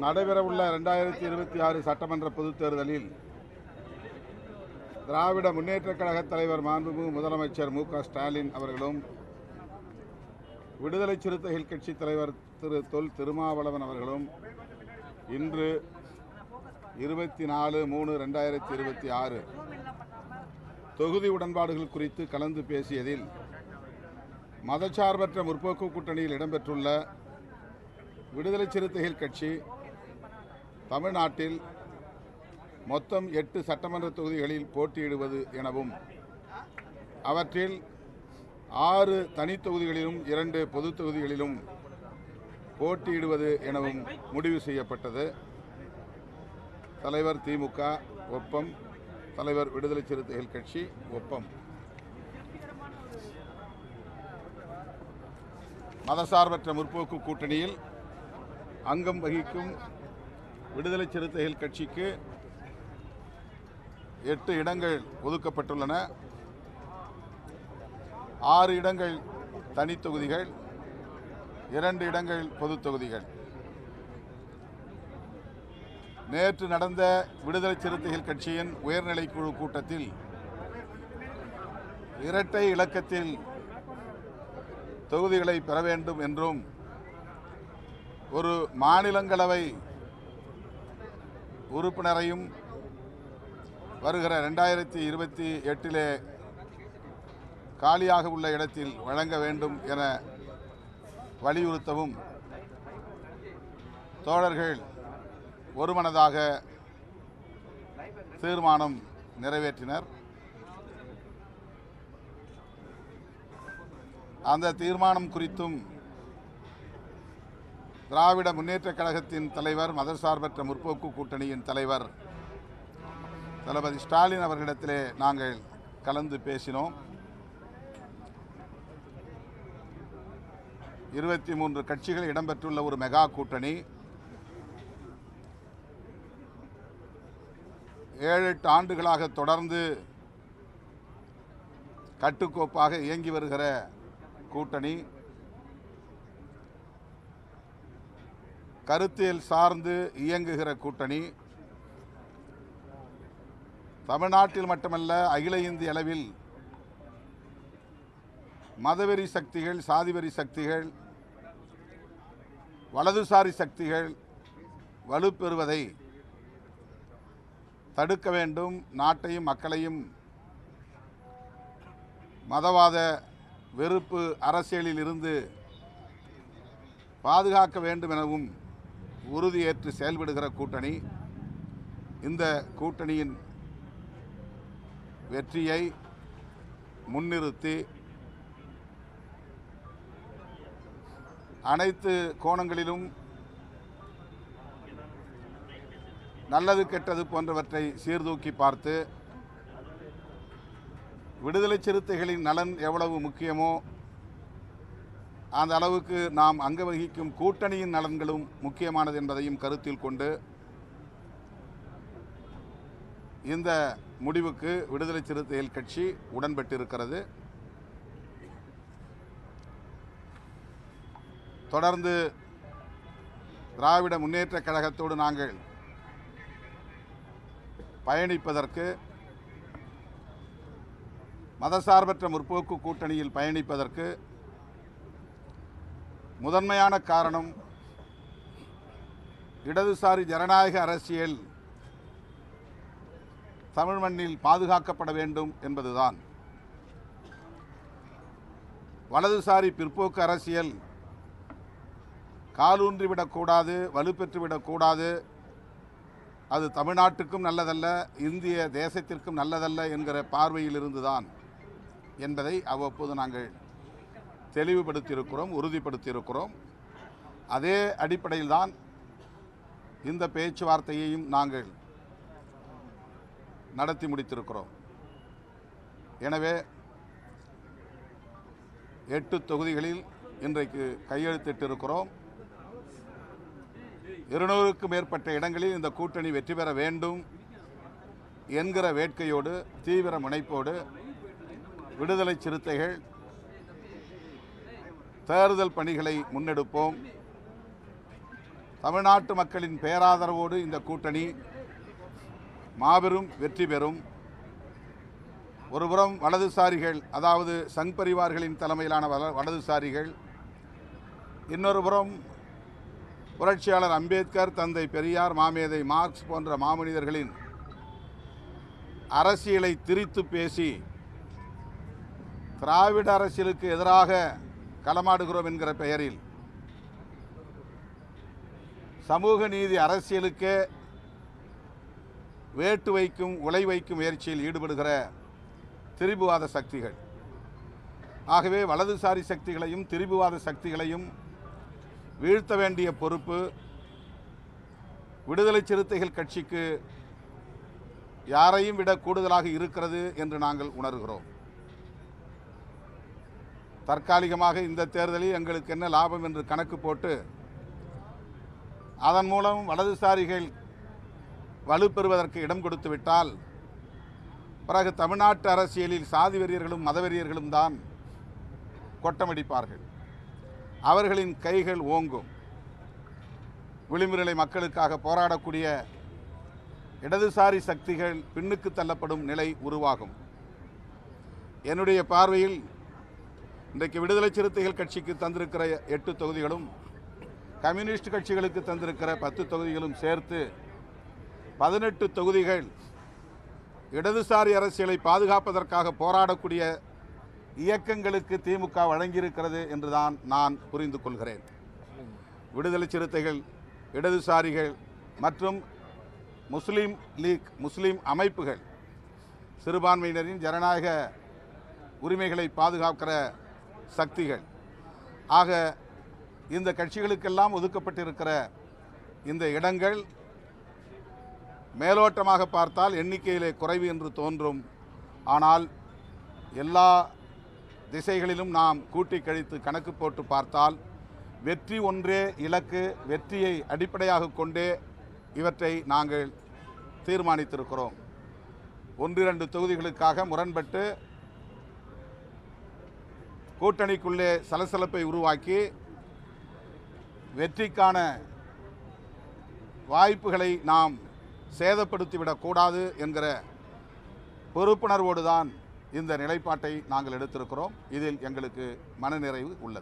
நடைபெறவுள்ள 2026 சட்டமன்ற பொதுத் தேர்தலில் திராவிட முன்னேற்றக் கழக தலைவர் மாண்புமிகு முதலமைச்சர் மு.க.ஸ்டாலின் அவர்களும் விடுதலை சிறுத்தைகள் கட்சி தலைவர் திரு தொல் திருமாவளவன் அவர்களும் இன்று 24/3/2026 தொகுதி உடன்பாடுகள் குறித்து கலந்து பேசியதில் மதச்சார்பற்ற முற்போக்கு கூட்டணியில் இடம்பெற்றுள்ள விடுதலை சிறுத்தைகள் கட்சி தமிழ்நாட்டில் மொத்தம் 8 சட்டமன்ற தொகுதிகளில் போட்டியிடுவது எனவும் அவற்றில் 6 தனித் தொகுதிகளிலும் 2 பொதுத் தொகுதிகளிலும் போட்டியிடுவது எனவும் முடிவு செய்யப்பட்டது. தலைவர் திமுக ஒப்பம், தலைவர் விடுதலை சிறுத்தைகள் கட்சி ஒப்பம். மதசார்பற்ற முற்போக்கு கூட்டணியில் அங்கம் வகிக்கும் விடுதலை சிறுத்தைகள் கட்சிக்கு 8 இடங்கள் ஒதுக்கப்பட்டுள்ளன. 6 இடங்கள் தனித் தொகுதிகள், 2 இடங்கள் பொதுத் தொகுதிகள். நேற்று நடந்த விடுதலை சிறுத்தைகள் கட்சியின் உயர்நிலைக்குழு கூட்டத்தில் இரட்டை இலக்கத்தில் தொகுதிகளை பெற வேண்டும் என்றும் ஒரு மாநிலங்களவை உறுப்பினரையும் வருகிற 2028 காலியாக உள்ள இடத்தில் வழங்க வேண்டும் என வலியுறுத்தவும் தோழர்கள் ஒருமனதாக தீர்மானம் நிறைவேற்றினர். அந்த தீர்மானம் குறித்தும் திராவிட முன்னேற்றக் கழகத்தின் தலைவர், மதசார்பற்ற முற்போக்கு கூட்டணியின் தலைவர் தளபதி ஸ்டாலின் அவர்களிடத்திலே நாங்கள் கலந்து பேசினோம். 23 கட்சிகள் இடம்பெற்றுள்ள ஒரு மெகா கூட்டணி 7-8 ஆண்டுகளாக தொடர்ந்து கட்டுக்கோப்பாக இயங்கி வருகிற கூட்டணி, கருத்தியல் சார்ந்து இயங்குகிற கூட்டணி, தமிழ்நாட்டில் மட்டுமல்ல அகில இந்திய அளவில் மதவெறி சக்திகள், சாதிவெறி சக்திகள், வலதுசாரி சக்திகள் வலுப்பெறுவதை தடுக்க வேண்டும். நாட்டையும் மக்களையும் மதவாத வெறுப்பு அரசியலில் இருந்து பாதுகாக்க வேண்டும் எனவும் உறுதியேற்று செயல்படுகிற கூட்டணி. இந்த கூட்டணியின் வெற்றியை முன்னிறுத்தி அனைத்து கோணங்களிலும் நல்லது கெட்டது போன்றவற்றை சீர்தூக்கி பார்த்து விடுதலை சிறுத்தைகளின் நலன் எவ்வளவு முக்கியமோ அந்த அளவுக்கு நாம் அங்க வகிக்கும் கூட்டணியின் நலன்களும் முக்கியமானது என்பதையும் கருத்தில் கொண்டு இந்த முடிவுக்கு விடுதலை சிறுத்தைகள் கட்சி உடன்பட்டிருக்கிறது. தொடர்ந்து திராவிட முன்னேற்றக் கழகத்தோடு நாங்கள் பயணிப்பதற்கு, மதசார்பற்ற முற்போக்கு கூட்டணியில் பயணிப்பதற்கு முதன்மையான காரணம் இடதுசாரி ஜனநாயக அரசியல் தமிழ் மண்ணில் பாதுகாக்கப்பட வேண்டும் என்பதுதான். வலதுசாரி பிற்போக்கு அரசியல் காலூன்றிவிடக்கூடாது, வலுப்பெற்றுவிடக்கூடாது. அது தமிழ்நாட்டுக்கும் நல்லதல்ல, இந்திய தேசத்திற்கும் நல்லதல்ல என்கிற பார்வையில் இருந்துதான் என்பதை அவ்வப்போது நாங்கள் தெளிவுபடுத்தியிருக்கிறோம், உறுதிப்படுத்தியிருக்கிறோம். அதே அடிப்படையில்தான் இந்த பேச்சுவார்த்தையையும் நாங்கள் நடத்தி முடித்திருக்கிறோம். எனவே 8 தொகுதிகளில் இன்றைக்கு கையெழுத்திட்டிருக்கிறோம். 200க்கும் மேற்பட்ட இடங்களில் இந்த கூட்டணி வெற்றி பெற வேண்டும் என்கிற வேட்கையோடு, தீவிர முனைப்போடு விடுதலை சிறுத்தைகள் தேர்தல் பணிகளை முன்னெடுப்போம். தமிழ்நாட்டு மக்களின் பேராதரவோடு இந்த கூட்டணி மாபெரும் வெற்றி பெறும். ஒருபுறம் வலதுசாரிகள், அதாவது சங் பரிவார்களின் தலைமையிலான வலதுசாரிகள், இன்னொரு புறம் புரட்சியாளர் அம்பேத்கர், தந்தை பெரியார், மாமேதை மார்க்ஸ் போன்ற மாமனிதர்களின் அரசியலை திரித்து பேசி திராவிட அரசியலுக்கு எதிராக களமாடுகிறோம் என்கிற பெயரில் சமூக நீதி அரசியலுக்கே வேட்டு வைக்கும், உலை வைக்கும் முயற்சியில் ஈடுபடுகிற திரிபுவாத சக்திகள். ஆகவே வலதுசாரி சக்திகளையும் திரிபுவாத சக்திகளையும் வீழ்த்த வேண்டிய பொறுப்பு விடுதலை சிறுத்தைகள் கட்சிக்கு யாரையும் விட கூடுதலாக இருக்கிறது என்று நாங்கள் உணர்கிறோம். தற்காலிகமாக இந்த தேர்தலில் எங்களுக்கு என்ன லாபம் என்று கணக்கு போட்டு அதன் மூலம் வலதுசாரிகள் வலுப்பெறுவதற்கு இடம் கொடுத்து விட்டால் பிறகு தமிழ்நாட்டு அரசியலில் சாதி வெறியர்களும் மதவெறியர்களும் தான் கொட்டமடிப்பார்கள். அவர்களின் கைகள் ஓங்கும். விளிம்புநிலை மக்களுக்காக போராடக்கூடிய இடதுசாரி சக்திகள் பின்னுக்கு தள்ளப்படும் நிலை உருவாகும். என்னுடைய பார்வையில் இன்றைக்கு விடுதலை சிறுத்தைகள் கட்சிக்கு தந்திருக்கிற 8 தொகுதிகளும் கம்யூனிஸ்ட் கட்சிகளுக்கு தந்திருக்கிற 10 தொகுதிகளும் சேர்த்து 18 தொகுதிகள் இடதுசாரி அரசியலை பாதுகாப்பதற்காக போராடக்கூடிய இயக்கங்களுக்கு திமுக வழங்கியிருக்கிறது என்றுதான் நான் புரிந்து கொள்கிறேன். விடுதலை சிறுத்தைகள், இடதுசாரிகள் மற்றும் முஸ்லீம் லீக், முஸ்லீம் அமைப்புகள், சிறுபான்மையினரின் ஜனநாயக உரிமைகளை பாதுகாக்கிற சக்திகள் ஆக இந்த கட்சிகளுக்கெல்லாம் ஒதுக்கப்பட்டிருக்கிற இந்த இடங்கள் மேலோட்டமாக பார்த்தால் எண்ணிக்கையிலே குறைவு என்று தோன்றும். ஆனால் எல்லா திசைகளிலும் நாம் கூட்டி கழித்து கணக்கு போட்டு பார்த்தால் வெற்றி ஒன்றே இலக்கு, வெற்றியை அடிப்படையாக கொண்டே இவற்றை நாங்கள் தீர்மானித்திருக்கிறோம். 1-2 தொகுதிகளுக்காக முரண்பட்டு கூட்டணிக்குள்ளே சலசலப்பை உருவாக்கி வெற்றிக்கான வாய்ப்புகளை நாம் சேதப்படுத்திவிடக்கூடாது என்கிற பொறுப்புணர்வோடு தான் இந்த நிலைப்பாட்டை நாங்கள் எடுத்திருக்கிறோம். இதில் எங்களுக்கு மனநிறைவு உள்ளது.